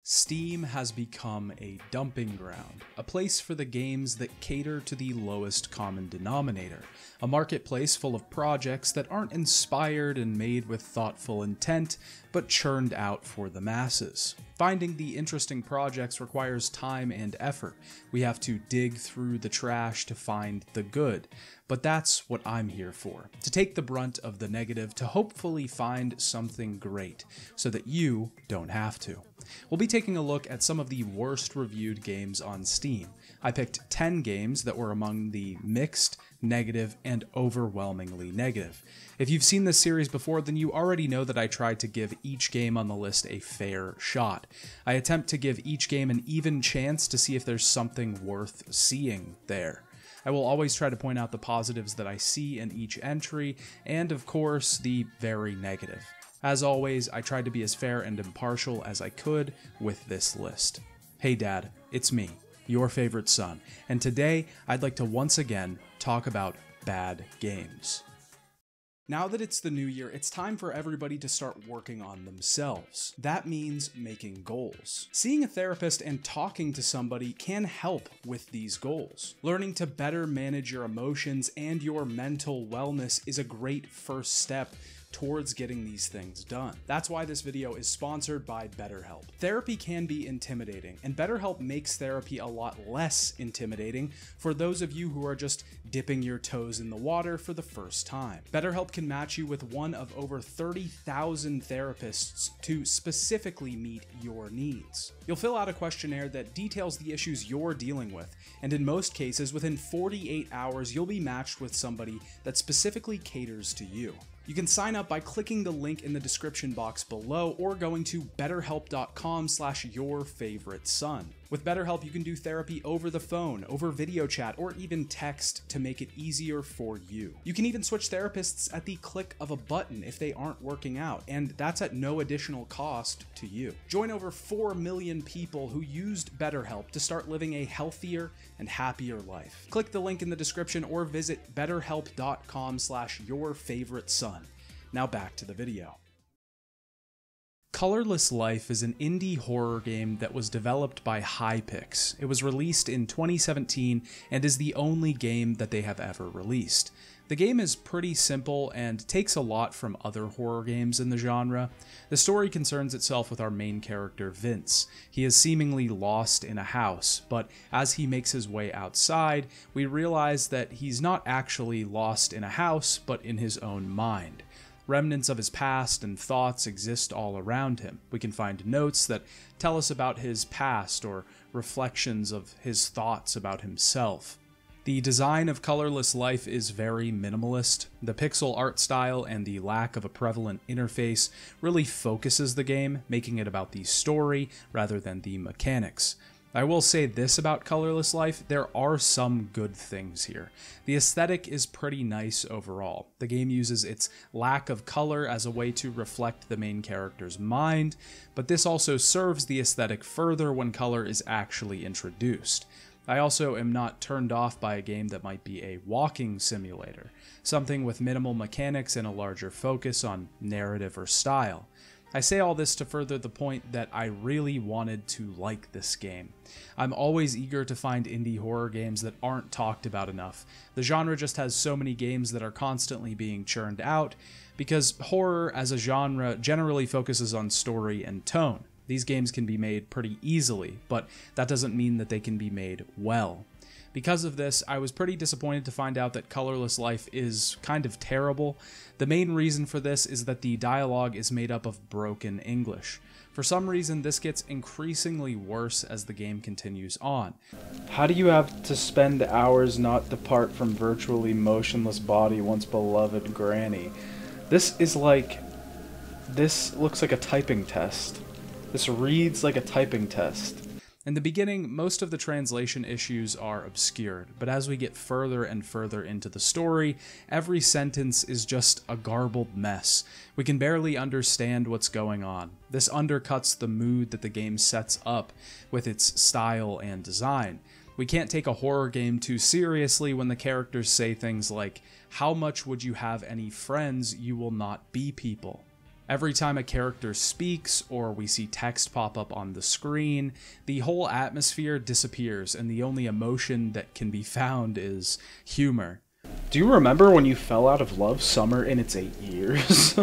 Steam has become a dumping ground, a place for the games that cater to the lowest common denominator, a marketplace full of projects that aren't inspired and made with thoughtful intent, but churned out for the masses. Finding the interesting projects requires time and effort. We have to dig through the trash to find the good, but that's what I'm here for, to take the brunt of the negative to hopefully find something great, so that you don't have to. We'll be taking a look at some of the worst reviewed games on Steam. I picked 10 games that were among the mixed, negative, and overwhelmingly negative. If you've seen this series before, then you already know that I tried to give each game on the list a fair shot. I attempt to give each game an even chance to see if there's something worth seeing there. I will always try to point out the positives that I see in each entry, and of course, the very negative. As always, I tried to be as fair and impartial as I could with this list. Hey Dad, it's me, your favorite son, and today I'd like to once again talk about bad games. Now that it's the new year, it's time for everybody to start working on themselves. That means making goals. Seeing a therapist and talking to somebody can help with these goals. Learning to better manage your emotions and your mental wellness is a great first step towards getting these things done. That's why this video is sponsored by BetterHelp. Therapy can be intimidating, and BetterHelp makes therapy a lot less intimidating for those of you who are just dipping your toes in the water for the first time. BetterHelp can match you with one of over 30,000 therapists to specifically meet your needs. You'll fill out a questionnaire that details the issues you're dealing with, and in most cases, within 48 hours, you'll be matched with somebody that specifically caters to you. You can sign up by clicking the link in the description box below or going to betterhelp.com/yourfavoriteson. With BetterHelp, you can do therapy over the phone, over video chat, or even text to make it easier for you. You can even switch therapists at the click of a button if they aren't working out, and that's at no additional cost to you. Join over 4 million people who used BetterHelp to start living a healthier and happier life. Click the link in the description or visit betterhelp.com/yourfavoriteson. Now back to the video. Colorless Life is an indie horror game that was developed by Hypix. It was released in 2017 and is the only game that they have ever released. The game is pretty simple and takes a lot from other horror games in the genre. The story concerns itself with our main character, Vince. He is seemingly lost in a house, but as he makes his way outside, we realize that he's not actually lost in a house, but in his own mind. Remnants of his past and thoughts exist all around him. We can find notes that tell us about his past or reflections of his thoughts about himself. The design of Colorless Life is very minimalist. The pixel art style and the lack of a prevalent interface really focuses the game, making it about the story rather than the mechanics. I will say this about Colorless Life, there are some good things here. The aesthetic is pretty nice overall. The game uses its lack of color as a way to reflect the main character's mind, but this also serves the aesthetic further when color is actually introduced. I also am not turned off by a game that might be a walking simulator, something with minimal mechanics and a larger focus on narrative or style. I say all this to further the point that I really wanted to like this game. I'm always eager to find indie horror games that aren't talked about enough. The genre just has so many games that are constantly being churned out, because horror as a genre generally focuses on story and tone. These games can be made pretty easily, but that doesn't mean that they can be made well. Because of this, I was pretty disappointed to find out that Colorless Life is kind of terrible. The main reason for this is that the dialogue is made up of broken English. For some reason, this gets increasingly worse as the game continues on. How do you have to spend hours not depart from virtually motionless body once beloved granny? This looks like a typing test. This reads like a typing test. In the beginning, most of the translation issues are obscured, but as we get further and further into the story, every sentence is just a garbled mess. We can barely understand what's going on. This undercuts the mood that the game sets up with its style and design. We can't take a horror game too seriously when the characters say things like, "How much would you have any friends? You will not be people." Every time a character speaks or we see text pop up on the screen, the whole atmosphere disappears and the only emotion that can be found is humor. Do you remember when you fell out of love summer in its 8 years?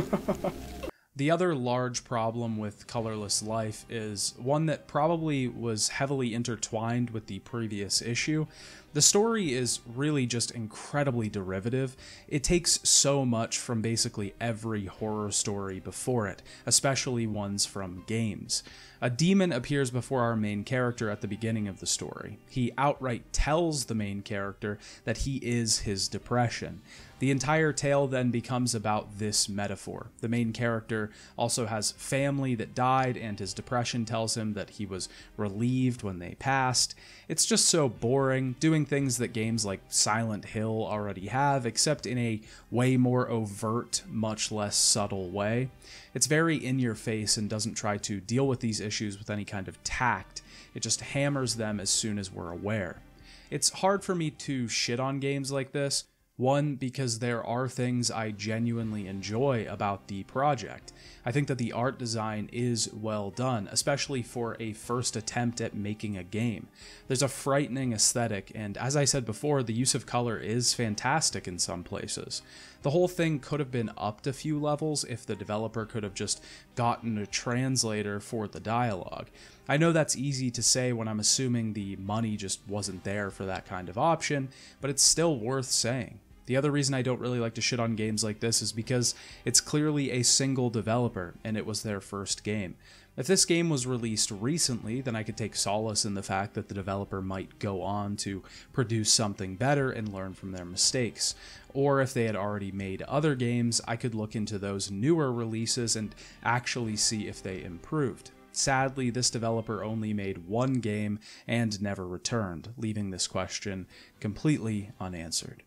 The other large problem with Colorless Life is one that probably was heavily intertwined with the previous issue. The story is really just incredibly derivative. It takes so much from basically every horror story before it, especially ones from games. A demon appears before our main character at the beginning of the story. He outright tells the main character that he is his depression. The entire tale then becomes about this metaphor. The main character also has family that died, and his depression tells him that he was relieved when they passed. It's just so boring, doing things that games like Silent Hill already have, except in a way more overt, much less subtle way. It's very in your face and doesn't try to deal with these issues with any kind of tact. It just hammers them as soon as we're aware. It's hard for me to shit on games like this. One, because there are things I genuinely enjoy about the project. I think that the art design is well done, especially for a first attempt at making a game. There's a frightening aesthetic, and as I said before, the use of color is fantastic in some places. The whole thing could have been upped a few levels if the developer could have just gotten a translator for the dialogue. I know that's easy to say when I'm assuming the money just wasn't there for that kind of option, but it's still worth saying. The other reason I don't really like to shit on games like this is because it's clearly a single developer, and it was their first game. If this game was released recently, then I could take solace in the fact that the developer might go on to produce something better and learn from their mistakes. Or if they had already made other games, I could look into those newer releases and actually see if they improved. Sadly, this developer only made one game and never returned, leaving this question completely unanswered.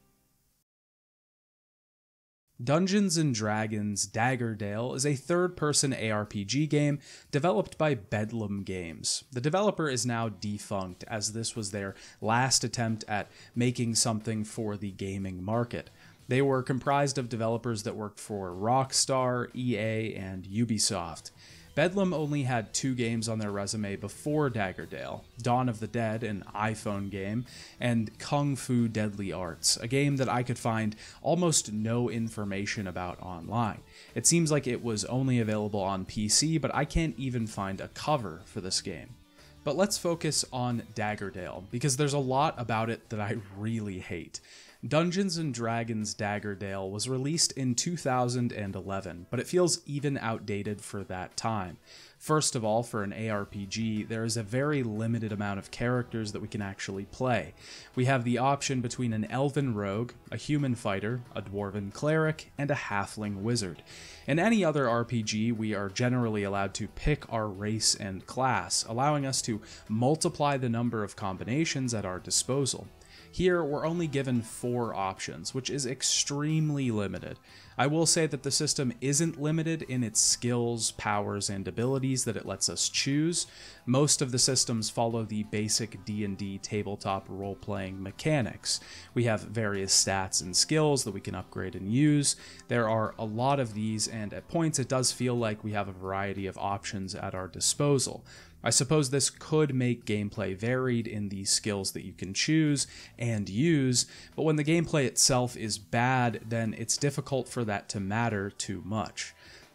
Dungeons & Dragons Daggerdale is a third-person ARPG game developed by Bedlam Games. The developer is now defunct, as this was their last attempt at making something for the gaming market. They were comprised of developers that worked for Rockstar, EA, and Ubisoft. Bedlam only had 2 games on their resume before Daggerdale: Dawn of the Dead, an iPhone game, and Kung Fu Deadly Arts, a game that I could find almost no information about online. It seems like it was only available on PC, but I can't even find a cover for this game. But let's focus on Daggerdale, because there's a lot about it that I really hate. Dungeons & Dragons Daggerdale was released in 2011, but it feels even outdated for that time. First of all, for an ARPG, there is a very limited amount of characters that we can actually play. We have the option between an elven rogue, a human fighter, a dwarven cleric, and a halfling wizard. In any other RPG, we are generally allowed to pick our race and class, allowing us to multiply the number of combinations at our disposal. Here, we're only given 4 options, which is extremely limited. I will say that the system isn't limited in its skills, powers, and abilities that it lets us choose. Most of the systems follow the basic D&D tabletop role-playing mechanics. We have various stats and skills that we can upgrade and use. There are a lot of these, and at points it does feel like we have a variety of options at our disposal. I suppose this could make gameplay varied in the skills that you can choose and use, but when the gameplay itself is bad, then it's difficult for that to matter too much.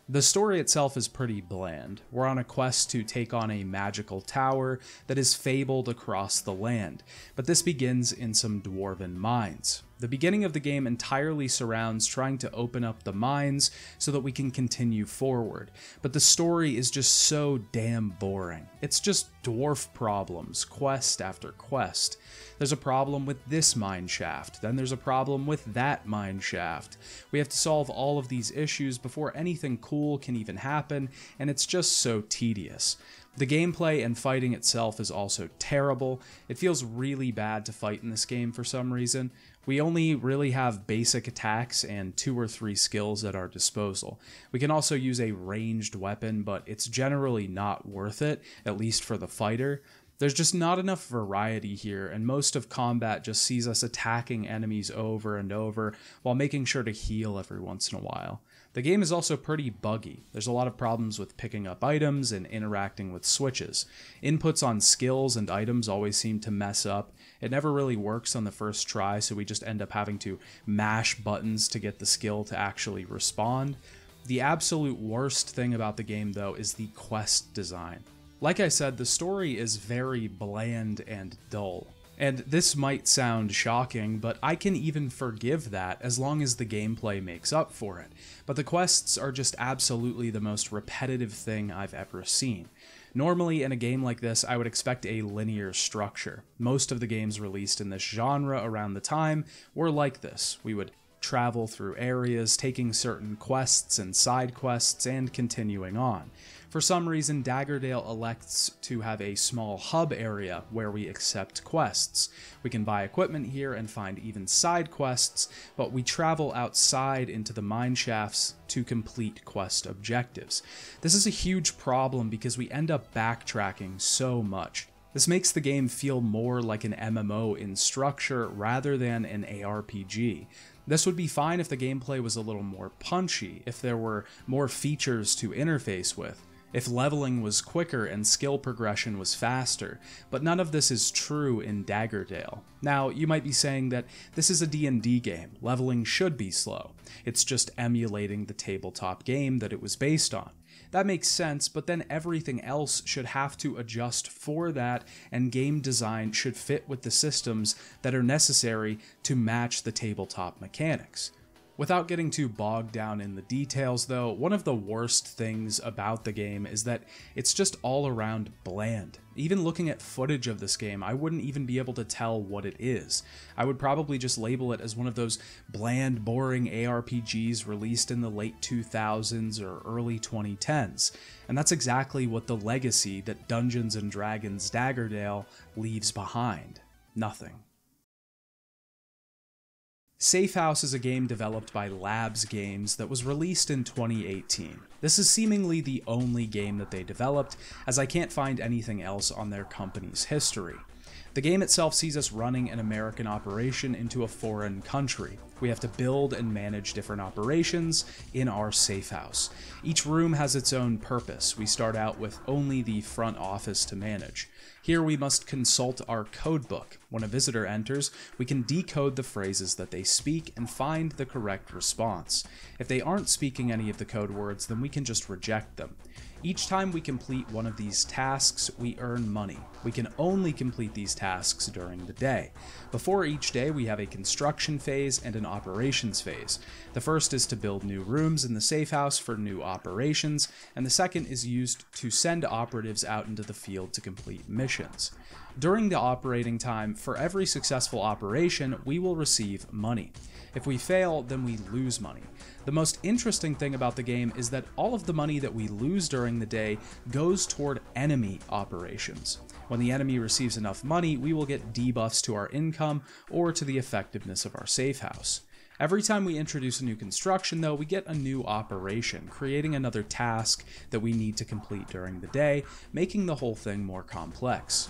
The story itself is pretty bland. We're on a quest to take on a magical tower that is fabled across the land, but this begins in some dwarven mines. The beginning of the game entirely surrounds trying to open up the mines so that we can continue forward, but the story is just so damn boring. It's just dwarf problems, quest after quest. There's a problem with this mine shaft, then there's a problem with that mine shaft. We have to solve all of these issues before anything cool can even happen, and it's just so tedious. The gameplay and fighting itself is also terrible. It feels really bad to fight in this game for some reason. We only really have basic attacks and 2 or 3 skills at our disposal. We can also use a ranged weapon, but it's generally not worth it, at least for the fighter. There's just not enough variety here, and most of combat just sees us attacking enemies over and over while making sure to heal every once in a while. The game is also pretty buggy. There's a lot of problems with picking up items and interacting with switches. Inputs on skills and items always seem to mess up. It never really works on the first try, so we just end up having to mash buttons to get the skill to actually respond. The absolute worst thing about the game, though, is the quest design. Like I said, the story is very bland and dull. And this might sound shocking, but I can even forgive that as long as the gameplay makes up for it. But the quests are just absolutely the most repetitive thing I've ever seen. Normally, in a game like this, I would expect a linear structure. Most of the games released in this genre around the time were like this. We would travel through areas, taking certain quests and side quests, and continuing on. For some reason, Daggerdale elects to have a small hub area where we accept quests. We can buy equipment here and find even side quests, but we travel outside into the mine shafts to complete quest objectives. This is a huge problem because we end up backtracking so much. This makes the game feel more like an MMO in structure rather than an ARPG. This would be fine if the gameplay was a little more punchy, if there were more features to interface with, if leveling was quicker and skill progression was faster, but none of this is true in Daggerdale. Now, you might be saying that this is a D&D game, leveling should be slow. It's just emulating the tabletop game that it was based on. That makes sense, but then everything else should have to adjust for that, and game design should fit with the systems that are necessary to match the tabletop mechanics. Without getting too bogged down in the details though, one of the worst things about the game is that it's just all around bland. Even looking at footage of this game, I wouldn't even be able to tell what it is. I would probably just label it as one of those bland, boring ARPGs released in the late 2000s or early 2010s. And that's exactly what the legacy that Dungeons & Dragons Daggerdale leaves behind. Nothing. Safe House is a game developed by Labs Games that was released in 2018. This is seemingly the only game that they developed, as I can't find anything else on their company's history. The game itself sees us running an American operation into a foreign country. We have to build and manage different operations in our safe house. Each room has its own purpose. We start out with only the front office to manage. Here we must consult our codebook. When a visitor enters, we can decode the phrases that they speak and find the correct response. If they aren't speaking any of the code words, then we can just reject them. Each time we complete one of these tasks, we earn money. We can only complete these tasks during the day. Before each day, we have a construction phase and an operations phase. The first is to build new rooms in the safe house for new operations, and the second is used to send operatives out into the field to complete missions. During the operating time, for every successful operation, we will receive money. If we fail, then we lose money. The most interesting thing about the game is that all of the money that we lose during the day goes toward enemy operations. When the enemy receives enough money, we will get debuffs to our income or to the effectiveness of our safe house. Every time we introduce a new construction, though, we get a new operation, creating another task that we need to complete during the day, making the whole thing more complex.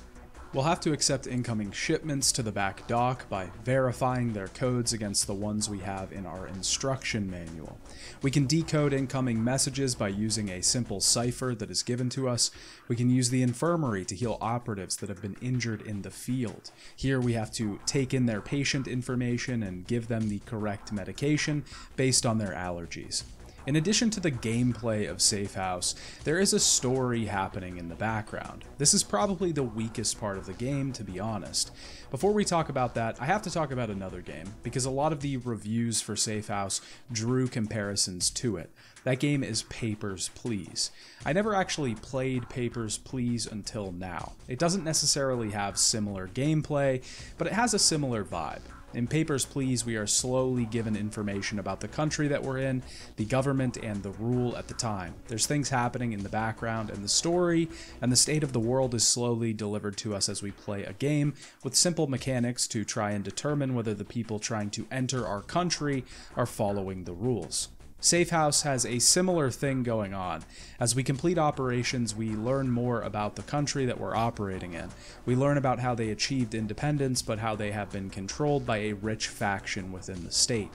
We'll have to accept incoming shipments to the back dock by verifying their codes against the ones we have in our instruction manual. We can decode incoming messages by using a simple cipher that is given to us. We can use the infirmary to heal operatives that have been injured in the field. Here we have to take in their patient information and give them the correct medication based on their allergies. In addition to the gameplay of Safe House, there is a story happening in the background. This is probably the weakest part of the game, to be honest. Before we talk about that, I have to talk about another game, because a lot of the reviews for Safe House drew comparisons to it. That game is Papers, Please. I never actually played Papers, Please until now. It doesn't necessarily have similar gameplay, but it has a similar vibe. In Papers, Please, we are slowly given information about the country that we're in, the government, and the rule at the time. There's things happening in the background, and the story and the state of the world is slowly delivered to us as we play a game with simple mechanics to try and determine whether the people trying to enter our country are following the rules. Safe House has a similar thing going on. As we complete operations, we learn more about the country that we're operating in. We learn about how they achieved independence, but how they have been controlled by a rich faction within the state.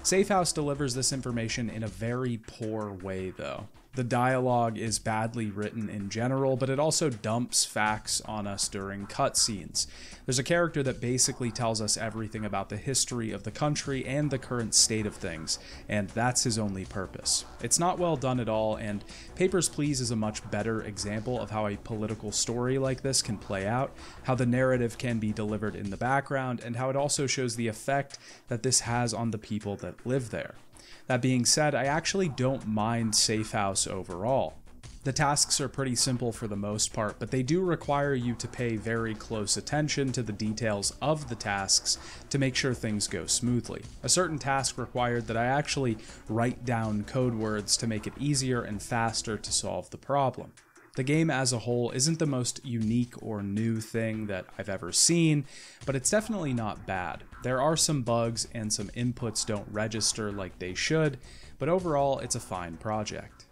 Safehouse delivers this information in a very poor way though. The dialogue is badly written in general, but it also dumps facts on us during cutscenes. There's a character that basically tells us everything about the history of the country and the current state of things, and that's his only purpose. It's not well done at all, and Papers, Please is a much better example of how a political story like this can play out, how the narrative can be delivered in the background, and how it also shows the effect that this has on the people that live there. That being said, I actually don't mind Safehouse overall. The tasks are pretty simple for the most part, but they do require you to pay very close attention to the details of the tasks to make sure things go smoothly. A certain task required that I actually write down code words to make it easier and faster to solve the problem. The game as a whole isn't the most unique or new thing that I've ever seen, but it's definitely not bad. There are some bugs and some inputs don't register like they should, but overall it's a fine project.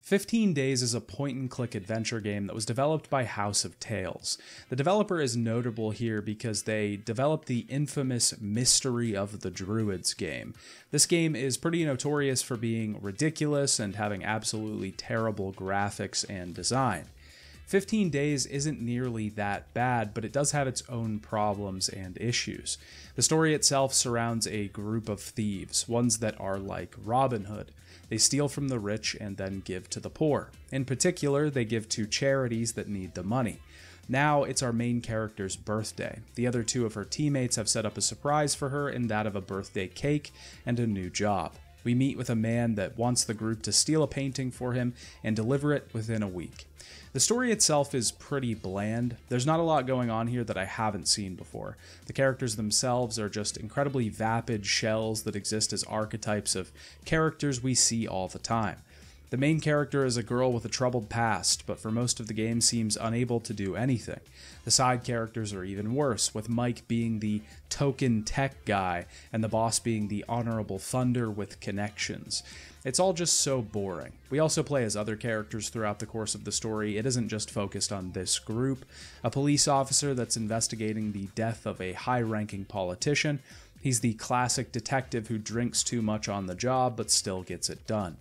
15 Days is a point-and-click adventure game that was developed by House of Tales. The developer is notable here because they developed the infamous Mystery of the Druids game. This game is pretty notorious for being ridiculous and having absolutely terrible graphics and design. 15 Days isn't nearly that bad, but it does have its own problems and issues. The story itself surrounds a group of thieves, ones that are like Robin Hood. They steal from the rich and then give to the poor. In particular, they give to charities that need the money. Now it's our main character's birthday. The other two of her teammates have set up a surprise for her in that of a birthday cake and a new job. We meet with a man that wants the group to steal a painting for him and deliver it within a week. The story itself is pretty bland. There's not a lot going on here that I haven't seen before. The characters themselves are just incredibly vapid shells that exist as archetypes of characters we see all the time. The main character is a girl with a troubled past, but for most of the game seems unable to do anything. The side characters are even worse, with Mike being the token tech guy and the boss being the honorable Thunder with connections. It's all just so boring. We also play as other characters throughout the course of the story. It isn't just focused on this group. A police officer that's investigating the death of a high-ranking politician. He's the classic detective who drinks too much on the job but still gets it done.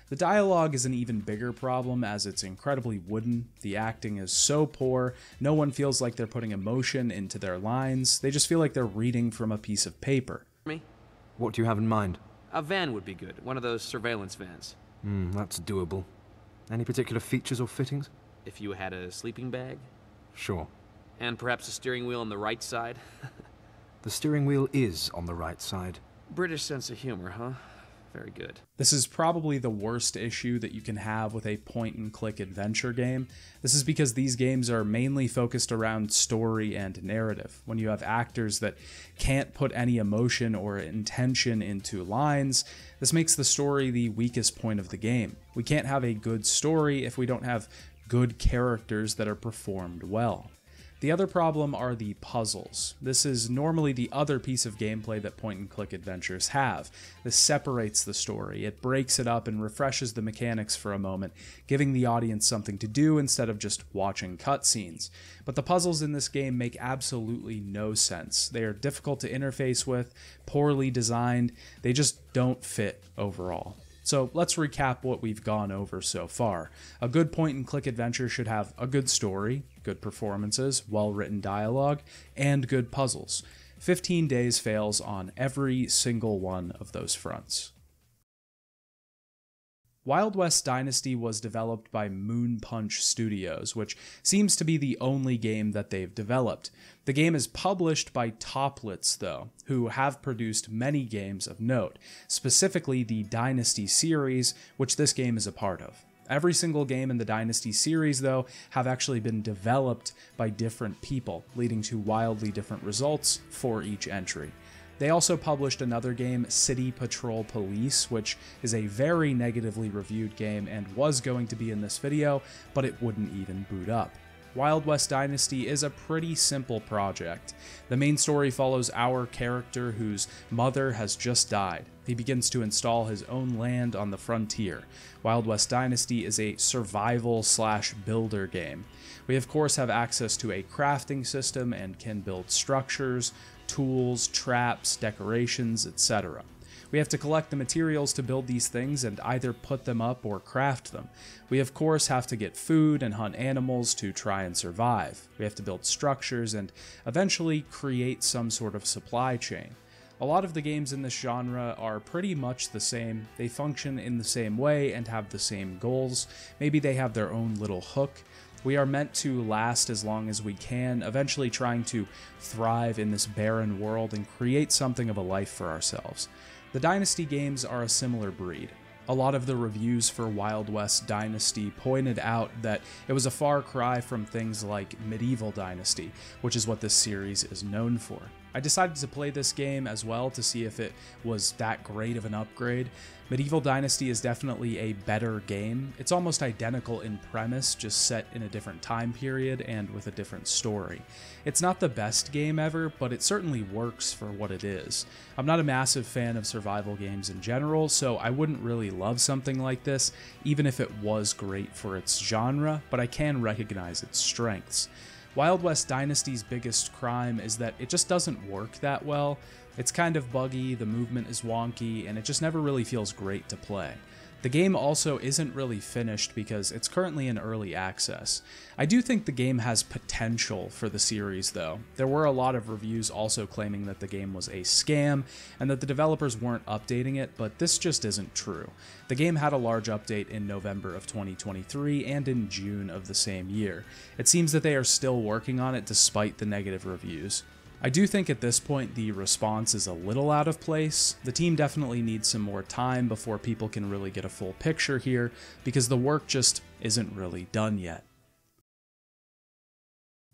The dialogue is an even bigger problem as it's incredibly wooden. The acting is so poor, no one feels like they're putting emotion into their lines. They just feel like they're reading from a piece of paper. Me? What do you have in mind? A van would be good. One of those surveillance vans. That's doable. Any particular features or fittings? If you had a sleeping bag? Sure. And perhaps a steering wheel on the right side? The steering wheel is on the right side. British sense of humor, huh? Very good. This is probably the worst issue that you can have with a point-and-click adventure game. This is because these games are mainly focused around story and narrative. When you have actors that can't put any emotion or intention into lines, this makes the story the weakest point of the game. We can't have a good story if we don't have good characters that are performed well. The other problem are the puzzles. This is normally the other piece of gameplay that point-and-click adventures have. This separates the story, it breaks it up and refreshes the mechanics for a moment, giving the audience something to do instead of just watching cutscenes. But the puzzles in this game make absolutely no sense. They are difficult to interface with, poorly designed, they just don't fit overall. So let's recap what we've gone over so far. A good point-and-click adventure should have a good story, good performances, well-written dialogue, and good puzzles. 15 Days fails on every single one of those fronts. Wild West Dynasty was developed by Moon Punch Studios, which seems to be the only game that they've developed. The game is published by Toplitz, though, who have produced many games of note, specifically the Dynasty series, which this game is a part of. Every single game in the Dynasty series, though, have actually been developed by different people, leading to wildly different results for each entry. They also published another game, City Patrol Police, which is a very negatively reviewed game and was going to be in this video, but it wouldn't even boot up. Wild West Dynasty is a pretty simple project. The main story follows our character whose mother has just died. He begins to install his own land on the frontier. Wild West Dynasty is a survival/builder game. We of course have access to a crafting system and can build structures, tools, traps, decorations, etc. We have to collect the materials to build these things and either put them up or craft them. We of course have to get food and hunt animals to try and survive. We have to build structures and eventually create some sort of supply chain. A lot of the games in this genre are pretty much the same. They function in the same way and have the same goals. Maybe they have their own little hook. We are meant to last as long as we can, eventually trying to thrive in this barren world and create something of a life for ourselves. The Dynasty games are a similar breed. A lot of the reviews for Wild West Dynasty pointed out that it was a far cry from things like Medieval Dynasty, which is what this series is known for. I decided to play this game as well to see if it was that great of an upgrade. Medieval Dynasty is definitely a better game. It's almost identical in premise, just set in a different time period and with a different story. It's not the best game ever, but it certainly works for what it is. I'm not a massive fan of survival games in general, so I wouldn't really love something like this, even if it was great for its genre, but I can recognize its strengths. Wild West Dynasty's biggest crime is that it just doesn't work that well. It's kind of buggy, the movement is wonky, and it just never really feels great to play. The game also isn't really finished because it's currently in early access. I do think the game has potential for the series though. There were a lot of reviews also claiming that the game was a scam and that the developers weren't updating it, but this just isn't true. The game had a large update in November of 2023 and in June of the same year. It seems that they are still working on it despite the negative reviews. I do think at this point the response is a little out of place. The team definitely needs some more time before people can really get a full picture here, because the work just isn't really done yet.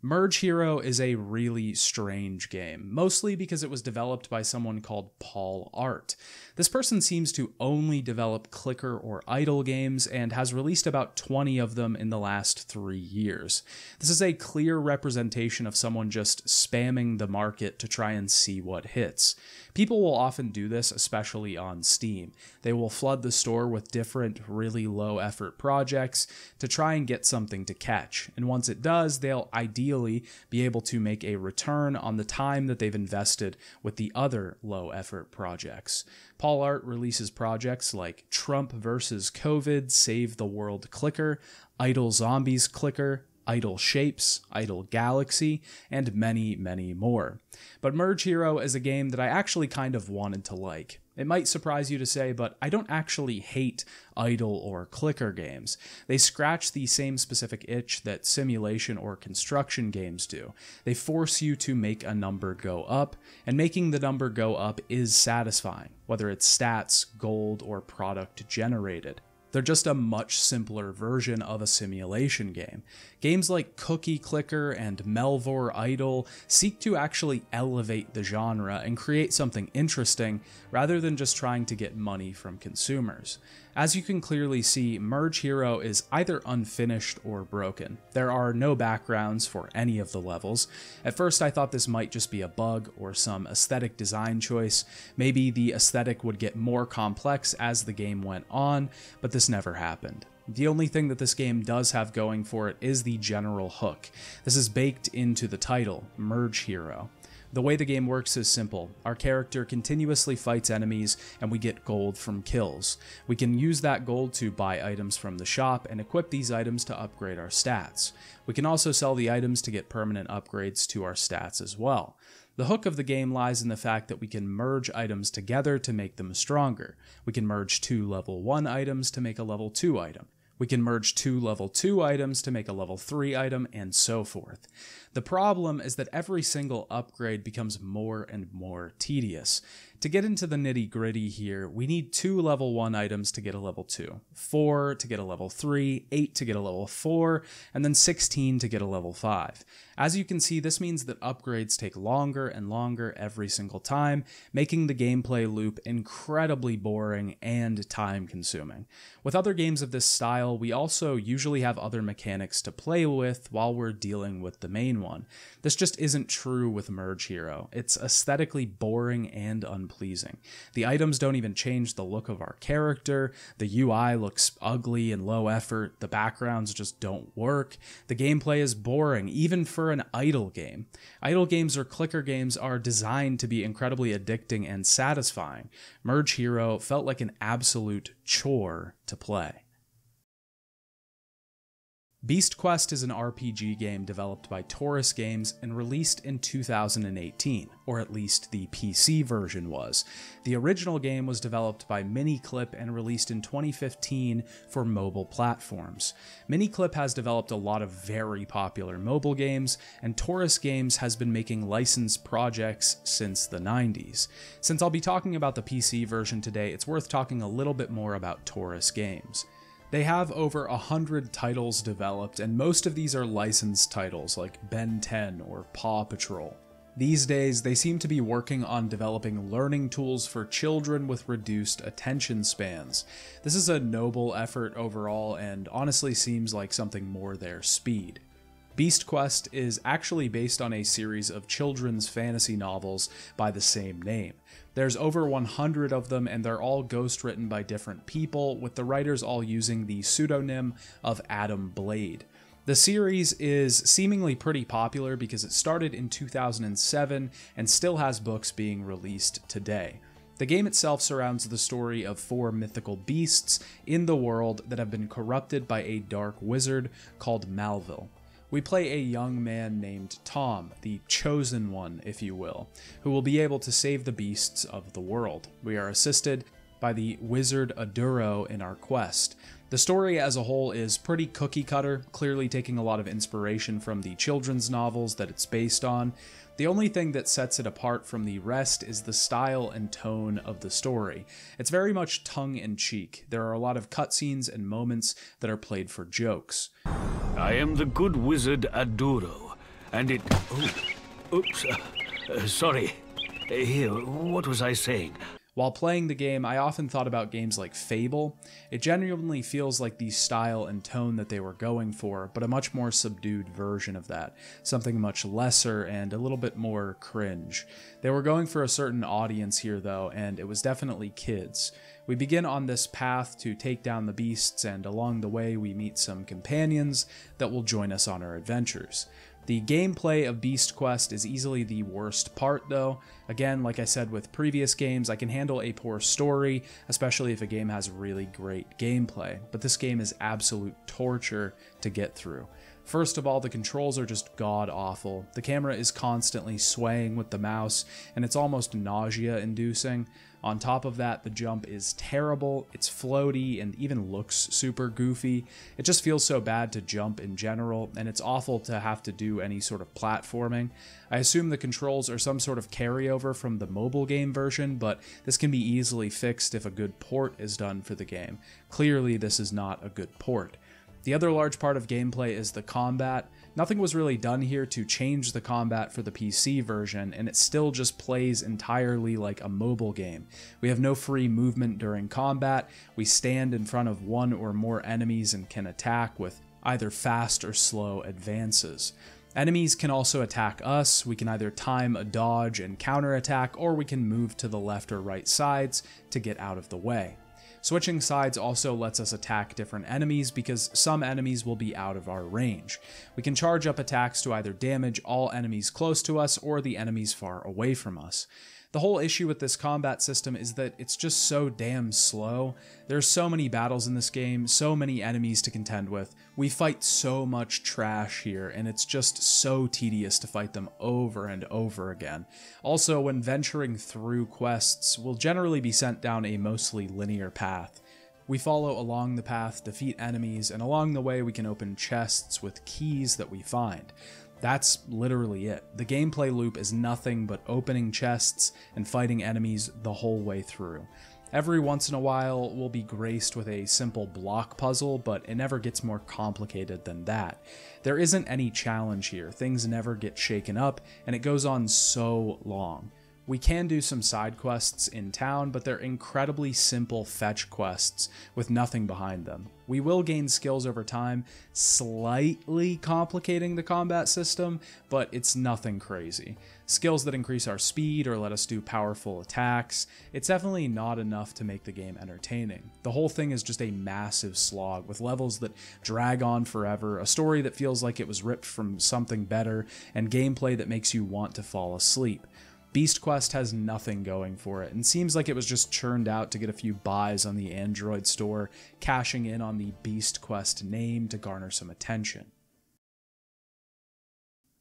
Merge Hero is a really strange game, mostly because it was developed by someone called Paul Art. This person seems to only develop clicker or idle games and has released about 20 of them in the last 3 years. This is a clear representation of someone just spamming the market to try and see what hits. People will often do this, especially on Steam. They will flood the store with different really low effort projects to try and get something to catch, and once it does, they'll ideally be able to make a return on the time that they've invested with the other low effort projects. Paul Art releases projects like Trump vs. COVID, Save the World Clicker, Idle Zombies Clicker, Idle Shapes, Idle Galaxy, and many, many more. But Merge Hero is a game that I actually kind of wanted to like. It might surprise you to say, but I don't actually hate idle or clicker games. They scratch the same specific itch that simulation or construction games do. They force you to make a number go up, and making the number go up is satisfying, whether it's stats, gold, or product generated. They're just a much simpler version of a simulation game. Games like Cookie Clicker and Melvor Idle seek to actually elevate the genre and create something interesting rather than just trying to get money from consumers. As you can clearly see, Merge Hero is either unfinished or broken. There are no backgrounds for any of the levels. At first I thought this might just be a bug or some aesthetic design choice. Maybe the aesthetic would get more complex as the game went on, but this never happened. The only thing that this game does have going for it is the general hook. This is baked into the title, Merge Hero. The way the game works is simple. Our character continuously fights enemies and we get gold from kills. We can use that gold to buy items from the shop and equip these items to upgrade our stats. We can also sell the items to get permanent upgrades to our stats as well. The hook of the game lies in the fact that we can merge items together to make them stronger. We can merge 2 level 1 items to make a level 2 item. We can merge 2 level 2 items to make a level 3 item, and so forth. The problem is that every single upgrade becomes more and more tedious. To get into the nitty-gritty here, we need 2 level 1 items to get a level 2, 4 to get a level 3, 8 to get a level 4, and then 16 to get a level 5. As you can see, this means that upgrades take longer and longer every single time, making the gameplay loop incredibly boring and time-consuming. With other games of this style, we also usually have other mechanics to play with while we're dealing with the main one. This just isn't true with Merge Hero. It's aesthetically boring and unplayable. unpleasing. The items don't even change the look of our character, the UI looks ugly and low effort, the backgrounds just don't work, the gameplay is boring, even for an idle game. Idle games or clicker games are designed to be incredibly addicting and satisfying. Merge Hero felt like an absolute chore to play. Beast Quest is an RPG game developed by Taurus Games and released in 2018, or at least the PC version was. The original game was developed by Miniclip and released in 2015 for mobile platforms. Miniclip has developed a lot of very popular mobile games, and Taurus Games has been making licensed projects since the 90s. Since I'll be talking about the PC version today, it's worth talking a little bit more about Taurus Games. They have over 100 titles developed, and most of these are licensed titles like Ben 10 or Paw Patrol. These days, they seem to be working on developing learning tools for children with reduced attention spans. This is a noble effort overall, and honestly seems like something more their speed. Beast Quest is actually based on a series of children's fantasy novels by the same name. There's over 100 of them, and they're all ghostwritten by different people, with the writers all using the pseudonym of Adam Blade. The series is seemingly pretty popular because it started in 2007 and still has books being released today. The game itself surrounds the story of 4 mythical beasts in the world that have been corrupted by a dark wizard called Malville. We play a young man named Tom, the chosen one, if you will, who will be able to save the beasts of the world. We are assisted by the wizard Aduro in our quest. The story as a whole is pretty cookie cutter, clearly taking a lot of inspiration from the children's novels that it's based on. The only thing that sets it apart from the rest is the style and tone of the story. It's very much tongue-in-cheek. There are a lot of cutscenes and moments that are played for jokes. I am the good wizard Aduro, and it... Oh, oops, sorry. Here, what was I saying? While playing the game, I often thought about games like Fable. It genuinely feels like the style and tone that they were going for, but a much more subdued version of that. Something much lesser and a little bit more cringe. They were going for a certain audience here though, and it was definitely kids. We begin on this path to take down the beasts, and along the way we meet some companions that will join us on our adventures. The gameplay of Beast Quest is easily the worst part though. Again, like I said with previous games, I can handle a poor story, especially if a game has really great gameplay, but this game is absolute torture to get through. First of all, the controls are just god-awful. The camera is constantly swaying with the mouse, and it's almost nausea-inducing. On top of that, the jump is terrible, it's floaty, and even looks super goofy. It just feels so bad to jump in general, and it's awful to have to do any sort of platforming. I assume the controls are some sort of carryover from the mobile game version, but this can be easily fixed if a good port is done for the game. Clearly, this is not a good port. The other large part of gameplay is the combat. Nothing was really done here to change the combat for the PC version, and it still just plays entirely like a mobile game. We have no free movement during combat. We stand in front of one or more enemies and can attack with either fast or slow advances. Enemies can also attack us. We can either time a dodge and counterattack, or we can move to the left or right sides to get out of the way. Switching sides also lets us attack different enemies because some enemies will be out of our range. We can charge up attacks to either damage all enemies close to us or the enemies far away from us. The whole issue with this combat system is that it's just so damn slow. There's so many battles in this game, so many enemies to contend with. We fight so much trash here, and it's just so tedious to fight them over and over again. Also, when venturing through quests, we'll generally be sent down a mostly linear path. We follow along the path, defeat enemies, and along the way we can open chests with keys that we find. That's literally it. The gameplay loop is nothing but opening chests and fighting enemies the whole way through. Every once in a while, we'll be graced with a simple block puzzle, but it never gets more complicated than that. There isn't any challenge here, things never get shaken up, and it goes on so long. We can do some side quests in town, but they're incredibly simple fetch quests with nothing behind them. We will gain skills over time, slightly complicating the combat system, but it's nothing crazy. skills that increase our speed or let us do powerful attacks. It's definitely not enough to make the game entertaining. The whole thing is just a massive slog with levels that drag on forever, a story that feels like it was ripped from something better, and gameplay that makes you want to fall asleep. Beast Quest has nothing going for it and seems like it was just churned out to get a few buys on the Android store, cashing in on the Beast Quest name to garner some attention.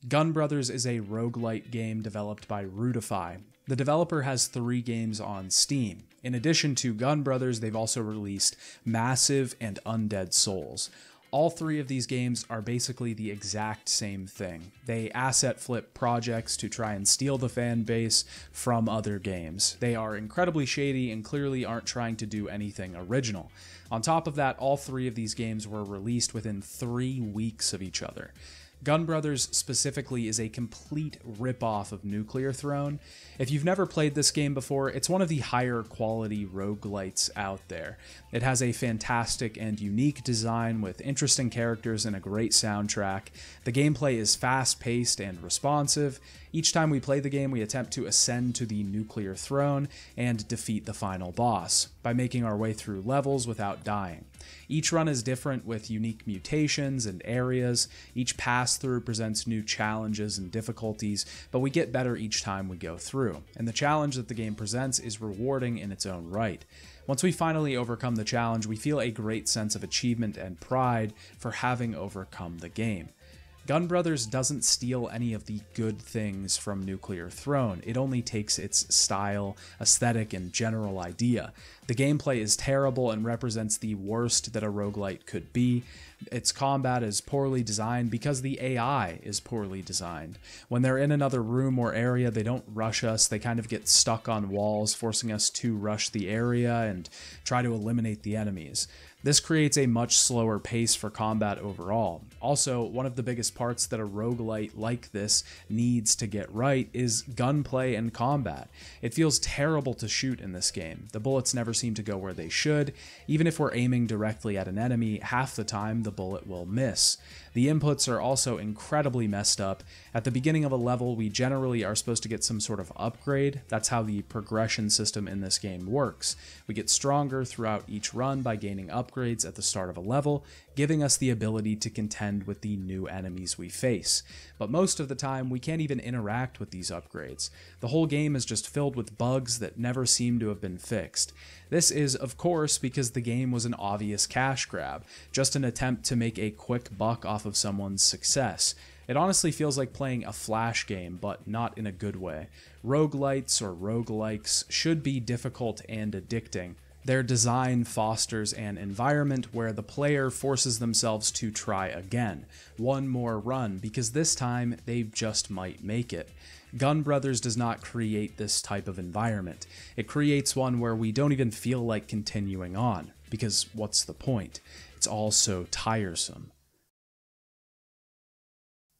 Gun Brothers is a roguelite game developed by Rootify. The developer has 3 games on Steam. In addition to Gun Brothers, they've also released Massive and Undead Souls. All 3 of these games are basically the exact same thing. They asset flip projects to try and steal the fan base from other games. They are incredibly shady and clearly aren't trying to do anything original. On top of that, all 3 of these games were released within 3 weeks of each other. Gun Brothers specifically is a complete rip-off of Nuclear Throne. If you've never played this game before, it's one of the higher quality roguelites out there. It has a fantastic and unique design with interesting characters and a great soundtrack. The gameplay is fast-paced and responsive. Each time we play the game, we attempt to ascend to the Nuclear Throne and defeat the final boss by making our way through levels without dying. Each run is different with unique mutations and areas. Each pass-through presents new challenges and difficulties, but we get better each time we go through, and the challenge that the game presents is rewarding in its own right. Once we finally overcome the challenge, we feel a great sense of achievement and pride for having overcome the game. Gun Brothers doesn't steal any of the good things from Nuclear Throne, it only takes its style, aesthetic, and general idea. The gameplay is terrible and represents the worst that a roguelite could be. Its combat is poorly designed because the AI is poorly designed. When they're in another room or area, they don't rush us, they kind of get stuck on walls, forcing us to rush the area and try to eliminate the enemies. This creates a much slower pace for combat overall. Also, one of the biggest parts that a roguelite like this needs to get right is gunplay and combat. It feels terrible to shoot in this game. The bullets never seem to go where they should. Even if we're aiming directly at an enemy, half the time the bullet will miss. The inputs are also incredibly messed up. At the beginning of a level, we generally are supposed to get some sort of upgrade. That's how the progression system in this game works. We get stronger throughout each run by gaining upgrades at the start of a level, giving us the ability to contend with the new enemies we face. But most of the time, we can't even interact with these upgrades. The whole game is just filled with bugs that never seem to have been fixed. This is, of course, because the game was an obvious cash grab, just an attempt to make a quick buck off of someone's success. It honestly feels like playing a Flash game, but not in a good way. Roguelites or roguelikes should be difficult and addicting. Their design fosters an environment where the player forces themselves to try again, one more run, because this time they just might make it. Gun Brothers does not create this type of environment. It creates one where we don't even feel like continuing on, because what's the point? It's all so tiresome.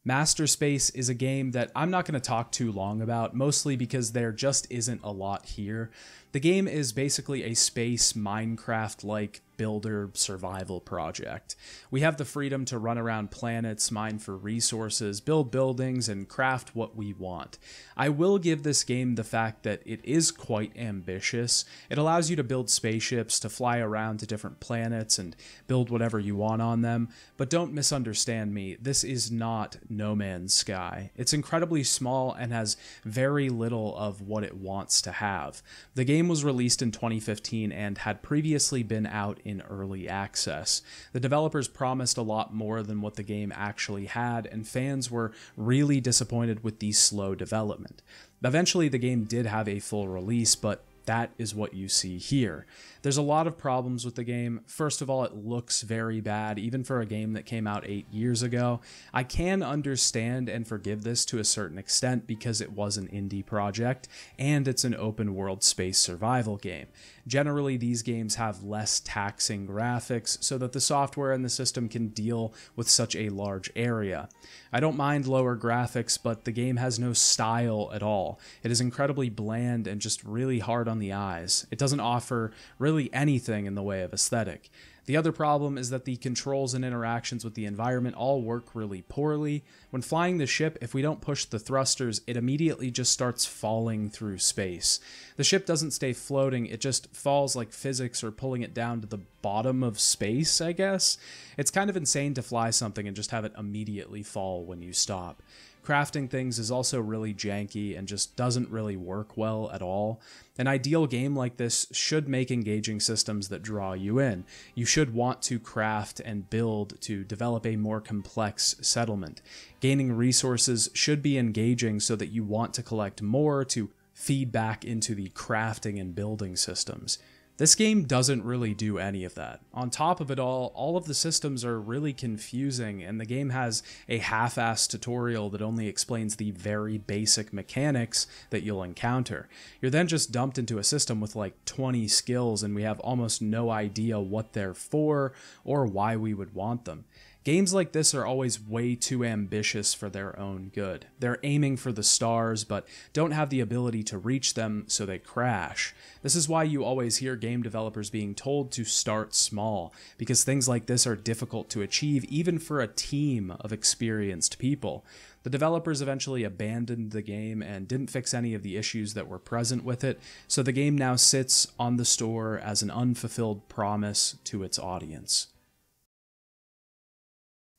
Masterspace is a game that I'm not going to talk too long about, mostly because there just isn't a lot here. The game is basically a space Minecraft-like builder survival project. We have the freedom to run around planets, mine for resources, build buildings, and craft what we want. I will give this game the fact that it is quite ambitious. It allows you to build spaceships, to fly around to different planets, and build whatever you want on them, but don't misunderstand me, this is not No Man's Sky. It's incredibly small and has very little of what it wants to have. The game was released in 2015 and had previously been out in early access. The developers promised a lot more than what the game actually had, and fans were really disappointed with the slow development. Eventually, the game did have a full release, but that is what you see here. There's a lot of problems with the game. First of all, it looks very bad, even for a game that came out 8 years ago. I can understand and forgive this to a certain extent because it was an indie project, and it's an open world space survival game. Generally, these games have less taxing graphics so that the software in the system can deal with such a large area. I don't mind lower graphics, but the game has no style at all. It is incredibly bland and just really hard on the eyes. It doesn't offer really anything in the way of aesthetic. The other problem is that the controls and interactions with the environment all work really poorly. When flying the ship, if we don't push the thrusters, it immediately just starts falling through space. The ship doesn't stay floating, it just falls like physics or pulling it down to the bottom of space, I guess. It's kind of insane to fly something and just have it immediately fall when you stop. Crafting things is also really janky and just doesn't really work well at all. An ideal game like this should make engaging systems that draw you in. You should want to craft and build to develop a more complex settlement. Gaining resources should be engaging so that you want to collect more to feed back into the crafting and building systems. This game doesn't really do any of that. On top of it all of the systems are really confusing, and the game has a half-assed tutorial that only explains the very basic mechanics that you'll encounter. You're then just dumped into a system with like 20 skills, and we have almost no idea what they're for or why we would want them. Games like this are always way too ambitious for their own good. They're aiming for the stars, but don't have the ability to reach them, so they crash. This is why you always hear game developers being told to start small, because things like this are difficult to achieve even for a team of experienced people. The developers eventually abandoned the game and didn't fix any of the issues that were present with it, so the game now sits on the store as an unfulfilled promise to its audience.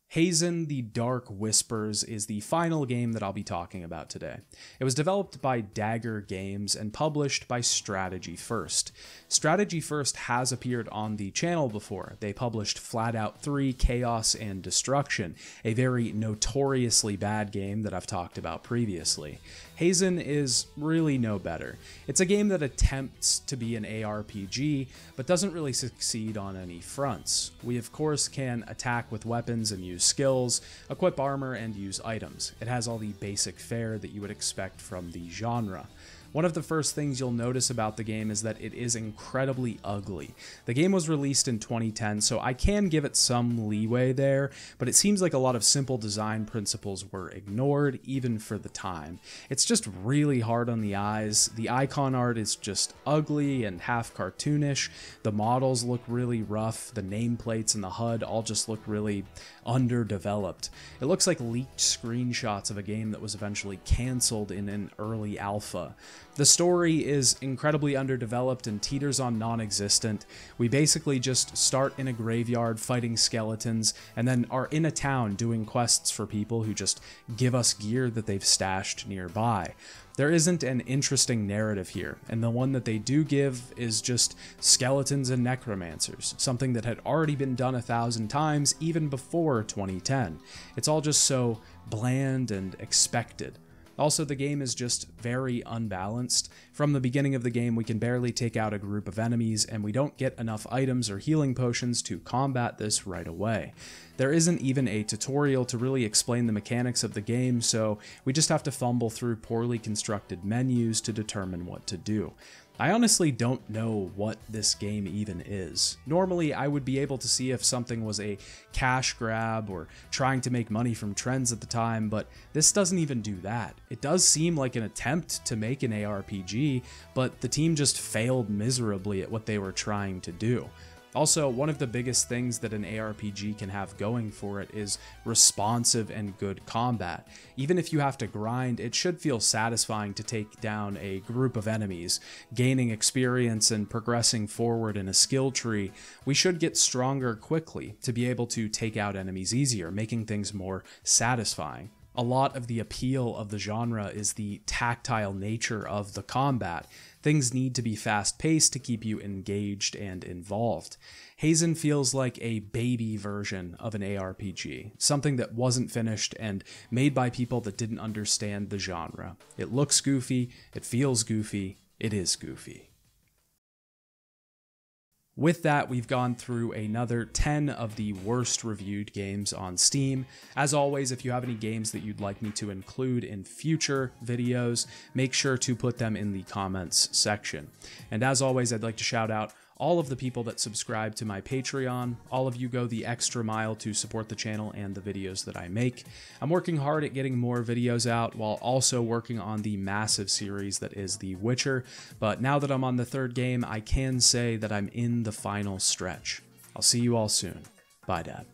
Hazen, The Dark Whispers is the final game that I'll be talking about today. It was developed by Dagger Games and published by Strategy First. Strategy First has appeared on the channel before. They published Flat Out 3, Chaos and Destruction, a very notoriously bad game that I've talked about previously. Hazen is really no better. It's a game that attempts to be an ARPG, but doesn't really succeed on any fronts. We of course can attack with weapons and use skills, equip armor, and use items. It has all the basic fare that you would expect from the genre. One of the first things you'll notice about the game is that it is incredibly ugly. The game was released in 2010, so I can give it some leeway there, but it seems like a lot of simple design principles were ignored, even for the time. It's just really hard on the eyes. The icon art is just ugly and half cartoonish. The models look really rough. The nameplates and the HUD all just look really underdeveloped. It looks like leaked screenshots of a game that was eventually canceled in an early alpha. The story is incredibly underdeveloped and teeters on non-existent. We basically just start in a graveyard fighting skeletons and then are in a town doing quests for people who just give us gear that they've stashed nearby. There isn't an interesting narrative here, and the one that they do give is just skeletons and necromancers, something that had already been done 1,000 times even before 2010. It's all just so bland and expected. Also, the game is just very unbalanced. From the beginning of the game, we can barely take out a group of enemies, and we don't get enough items or healing potions to combat this right away. There isn't even a tutorial to really explain the mechanics of the game, so we just have to fumble through poorly constructed menus to determine what to do. I honestly don't know what this game even is. Normally, I would be able to see if something was a cash grab or trying to make money from trends at the time, but this doesn't even do that. It does seem like an attempt to make an ARPG, but the team just failed miserably at what they were trying to do. Also, one of the biggest things that an ARPG can have going for it is responsive and good combat. Even if you have to grind, it should feel satisfying to take down a group of enemies. Gaining experience and progressing forward in a skill tree, we should get stronger quickly to be able to take out enemies easier, making things more satisfying. A lot of the appeal of the genre is the tactile nature of the combat. Things need to be fast-paced to keep you engaged and involved. Hazen feels like a baby version of an ARPG, something that wasn't finished and made by people that didn't understand the genre. It looks goofy, it feels goofy, it is goofy. With that, we've gone through another 10 of the worst reviewed games on Steam. As always, if you have any games that you'd like me to include in future videos, make sure to put them in the comments section. And as always, I'd like to shout out all of the people that subscribe to my Patreon. All of you go the extra mile to support the channel and the videos that I make. I'm working hard at getting more videos out while also working on the massive series that is The Witcher, but now that I'm on the third game, I can say that I'm in the final stretch. I'll see you all soon. Bye, Dad.